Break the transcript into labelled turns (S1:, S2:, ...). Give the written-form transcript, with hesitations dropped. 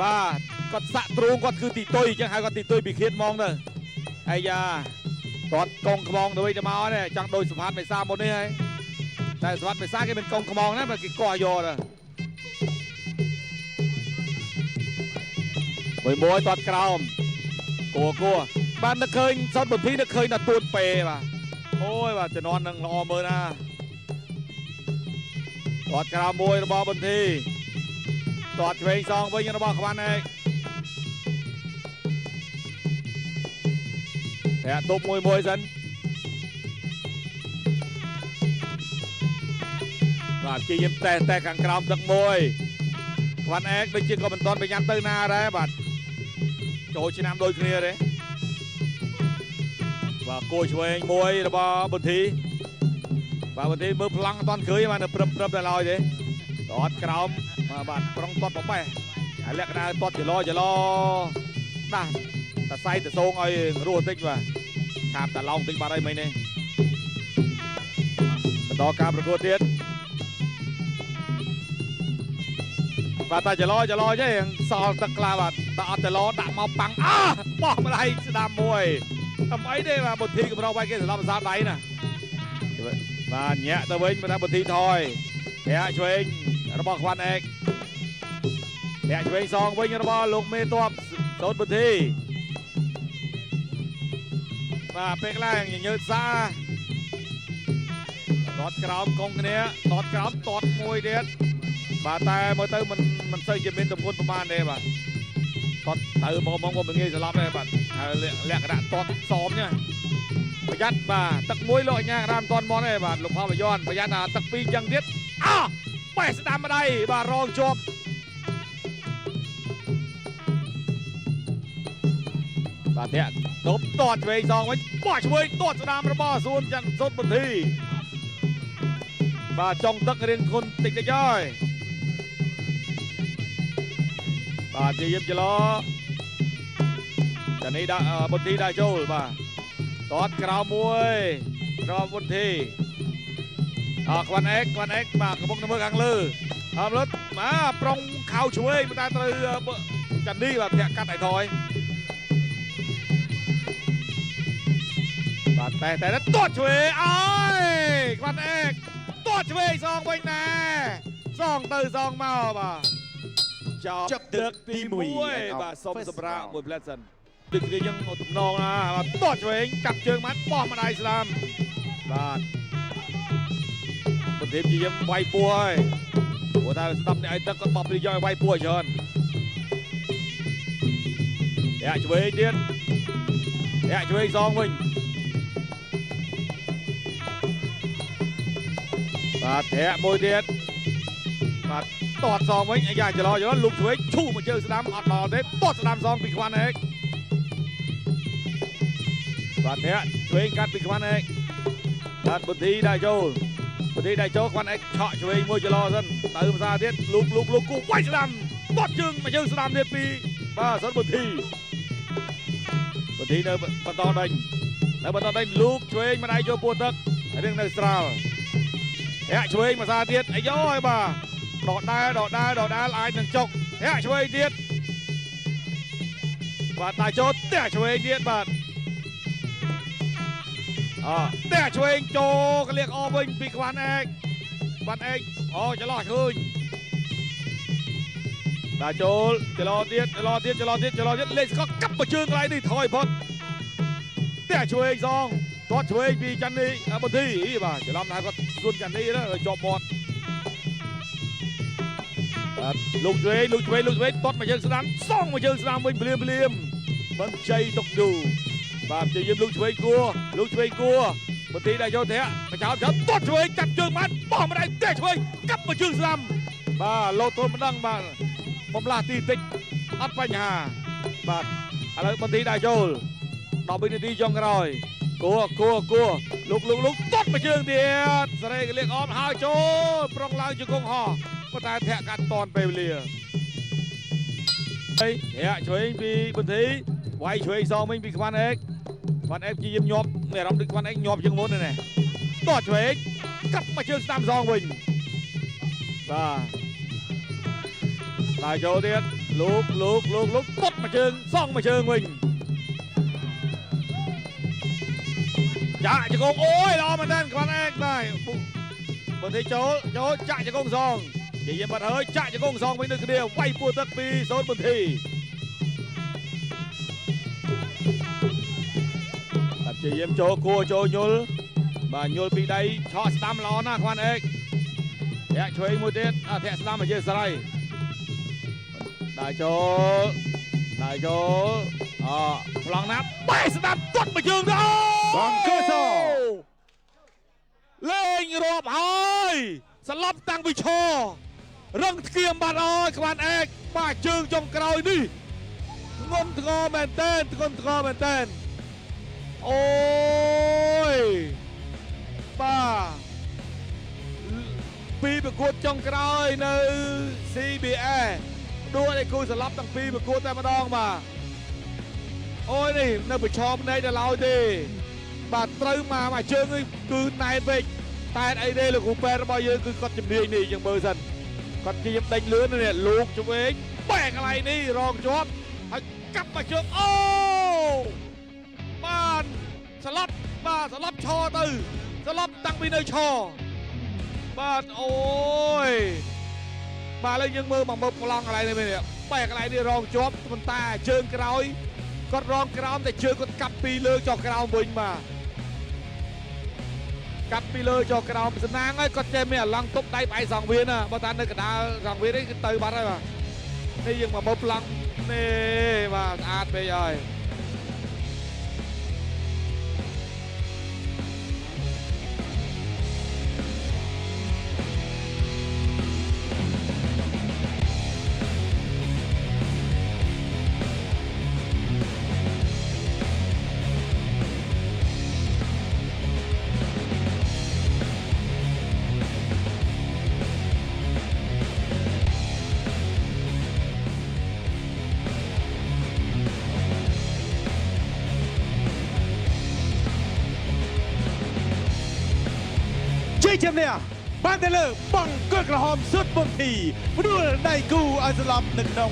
S1: បាទគាត់សាក់ទ្រូងគាត់គឺទីទុយអញ្ចឹងហើយគាត់ទីទុយពីឃាតហ្មងទៅអាយ៉ាគាត់កងខ្មងទៅវិញទៅមកនេះចង់ដូចសុផាតមេសាមុននេះហើយតែសុផាតមេសាគេមិនកងខ្មងណាគេកោះយកទៅមួយតាត់ក្រោមគួបាននឹកឃើញសតបុទ្ធីនឹកឃើញដល់ទួតពេបាទអូយបាទជំនាន់នឹងល្អមើលណាតាត់ក្រោមមួយរបស់បុទ្ធីតាត់ឆ្វេងសងវិញរបស់ខ្វាន់ឯកតែទប់មួយសិនបាទជាយាមតែខាងក្រោមទឹកមួយខ្វាន់ឯកដូចជាក៏មិនទាន់ប្រញាប់ទៅណាដែរបាទចូលឆ្នាំដូចគ្នាទេបាទគោឆ្វេងមួយរបស់បុទ្ធីបាទបុទ្ធីមើលប្លង់អត់ទាន់ឃើញបាទនៅព្រឹមតែឡើយទេតាត់ក្រោមបាទប្រុងតាត់បបេះហើយលក្ខណៈតាត់ចលោដាស់តែសៃទៅសងឲ្យរស់បន្តិចបាទឆាបតែឡោងបន្តិចបាត់ហើយមិញនេះបន្តការប្រកួតទៀតបាទតែចលោទេសល់ទឹកខ្លះបាទតែអត់ចលោដាក់មកប៉ាំងបោះម្ដាយស្ដាំមួយតាមអីទេបាទបុទ្ធីកម្រោះវាយគេស្លាប់សាដៃណាបាទញាក់ទៅវិញបើថាបុទ្ធីថយធាក់ឆ្វេងរបស់ខ្វាន់ឯកធាក់ឆ្វេងសងវិញរបស់លោកមេតបសូនបុទ្ធីបាទពេលកន្លែងញញើតសាតាត់ក្រោមកងគ្នាតាត់ក្រោមតាត់មួយទៀតបាទតែមើលទៅមិនសូវជាមានទំនួលប្រមាណទេបាទតាត់ទៅមកមិនងាយស្លាប់ទេបាទហើយលក្ខណៈតាត់សមនេះប្រយ័ត្នបាទទឹកមួយលោកអញ្ញាក្រាមមិនទាន់មកទេបាទលោកផលបយ័នប្រយ័ត្នថាទឹកពីរចឹងទៀតបេះស្ដាំម្ដាយបាទរងជាប់បាទធាក់ទប់តាត់ឆ្វេងសងវិញបោះឆ្វេងតាត់ស្ដាំរបស់សួនច័ន្ទសុតបុទ្ធីបាទចុងទឹករៀងគុណតិចហើយបាទជាយាមចលោចានេះដាក់បុទ្ធីដាក់ចូលបាទតាត់ក្រៅមួយរបស់បុទ្ធីខ្វាន់អេកបាទកំពុងទៅមើលខាងលើលើបាទប្រុងខោឆ្វេងតែត្រូវចាន់នេះបាទធាក់កាត់ឲ្យថយបាទតែតាត់ឆ្វេងអើយខ្វាន់អេកតាត់ឆ្វេងសងវិញណែសងទៅសងមកបាទចាប់ទឹកទី1បាទសុំសម្រាប់មួយផ្លែសិនដូចគ្នាយើងទំនងណាបាទតាត់ឆ្វេងចាប់ជើងមកបោះម្ដាយស្លាមបាទបន្ទាប់ជាយើងវាយពោះហើយព្រោះតែស្ដាប់អ្នកឯទឹកក៏បបពីយកឲ្យវាយពោះច្រើនធាក់ឆ្វេងទៀតធាក់ឆ្វេងសងវិញបាទធាក់មួយទៀតបាទតាត់សងវិញអាយ៉ាចលោលុកឆ្វេងឈូសមកជើងស្ដាំអត់ដល់ទេតាត់ស្ដាំសងពីខ្វាន់ឯកបាទធាក់ឆ្វេងកាត់ពីខ្វាន់ឯកបាទបុទ្ធីដាក់ចូលខ្វាន់ឯកឆក់ឆ្វេងមួយចលោសិនទៅភាសាទៀតលុកគូវាយស្ដាំតាត់ជើងមកជើងស្ដាំទៀតពីបាទសិនបុទ្ធីនៅបន្តដេញលុកឆ្វេងម្ដាយចូលពោះទឹករឿងនៅស្រាលធាក់ឆ្វេងភាសាទៀតអាយ៉យបាទដកអាចនឹងចុកធាក់ឆ្វេងទៀតបាទតាចូលធាក់ឆ្វេងទៀតបាទធាក់ឆ្វេងចូលក្លៀកអវិញពីខ្វាន់ឯកចលោះឃើញតាចូលចលោទៀតលេខស្កកកាប់មកជើងកន្លែងនេះថយផុតធាក់ឆ្វេងសងតាត់ឆ្វេងពីច័ន្ទនេះបុទ្ធីបាទច្រឡំថាគាត់សួនច័ន្ទនេះជាប់មាត់បាទលុកឆ្វេងតាត់មកយើងស្ដាំសងមកយើងស្ដាំវិញភ្លាមមិនជ័យទុកយូរបាទជាយាមលុកឆ្វេងគួរបុទ្ធីដាក់យកធាក់មកចោលតាត់ឆ្វេងចាប់ជើងមកបោះម្ដាយទេឆ្វេងកាប់មកជើងស្ដាំបាទលោតទល់ម្ដងបាទបំលាស់ទីតិចអត់បញ្ហាបាទឥឡូវបុទ្ធីដាក់ចូល12នាទីចុងក្រោយគួរលុកតាត់មកជើងទៀតសេរីកលៀកអមហើយចូលប្រុងឡើងជង្គង់ហោះប៉ុន្តែធាក់កាត់តនពេលវេលាធាក់ឆ្វេងពីបុទ្ធីវាយឆ្វេងសងវិញពីខ្វាន់អេកជាយាមញាប់មានអារម្មណ៍ដូចខ្វាន់អេកញាប់ជាងមុននេះតាត់ឆ្វេងកាប់មកជើងស្ដាំសងវិញបាទ lại chỗទៀតលោកទាត់មួយជើងសងមួយជើងវិញចាក់ជង្គង់អូយល្អមែនទែនគាត់ឯងដែរបន្តិចចូលចាក់ជង្គង់សងនិយាយបាត់ហើយចាក់ជង្គង់សងវិញនៅគ្នាវាយពួរទឹកពីសូនបន្ទីបាទជាយាមចូលគួរចូលញុលបាទញុលពីដៃឆក់ស្ដាំល្អណាស់គាត់ឯងធាក់ឆ្វេងមួយទៀតធាក់ស្ដាំមកយើងស្រ័យដើរចូលប្លង់ណាប់បែស្ដាប់ទាត់មកយើងទៅ
S2: បង្គើស
S1: លេងរាប់ហើយស្លាប់តាំងពីឈររឹងធ្ងៀមបាត់អើយក្បានឯកបាទជើងចុងក្រោយនេះធ្ងន់ធ្ងរមែនតើអូយបាទពីប្រកួតចុងក្រោយនៅ CBA ដួលឲ្យគូស្លាប់តាំងពីប្រកួតតែម្ដងបាទអូយនេះនៅប្រឈមនៃដល់ឡើយទេបាទត្រូវមកជើងនេះគឺណែនពេកតែអីទេលោកគ្រូពេទ្យរបស់យើងគឺគាត់ជំនាញនេះយើងមើលសិនគាត់ជាដេញលឿននេះលោកឆ្វេងបែកកន្លែងនេះរងជាប់ហើយកាប់មកជើងអូបានស្លាប់ឈរទៅស្លាប់តាំងពីនៅឈរបាទអូយបាទឥឡូវយើងមើលមកប្លង់កន្លែងនេះមែនទេបែកកន្លែងនេះរងជាប់ប៉ុន្តែជើងក្រោយគាត់រងក្រោមតែជើងគាត់កាប់ពីលើចុះក្រោមវិញបាទកាប់ពីលើចុះក្រោមស្នាងហើយគាត់ចេះមានអាឡង់ទប់ដៃផ្អែកសងវៀនណាបើតានៅកណ្ដាលសងវៀននេះគឺទៅបាត់ហើយបាទនេះយើងមកមើលប្លង់នេះបាទស្អាតពេកហើយ
S2: ជ័យជំនះបានទៅលើបង្គើក្រហមសុទ្ធមន្ទីរផ្ដួលដៃគូឲ្យស្លាប់នៅក្នុង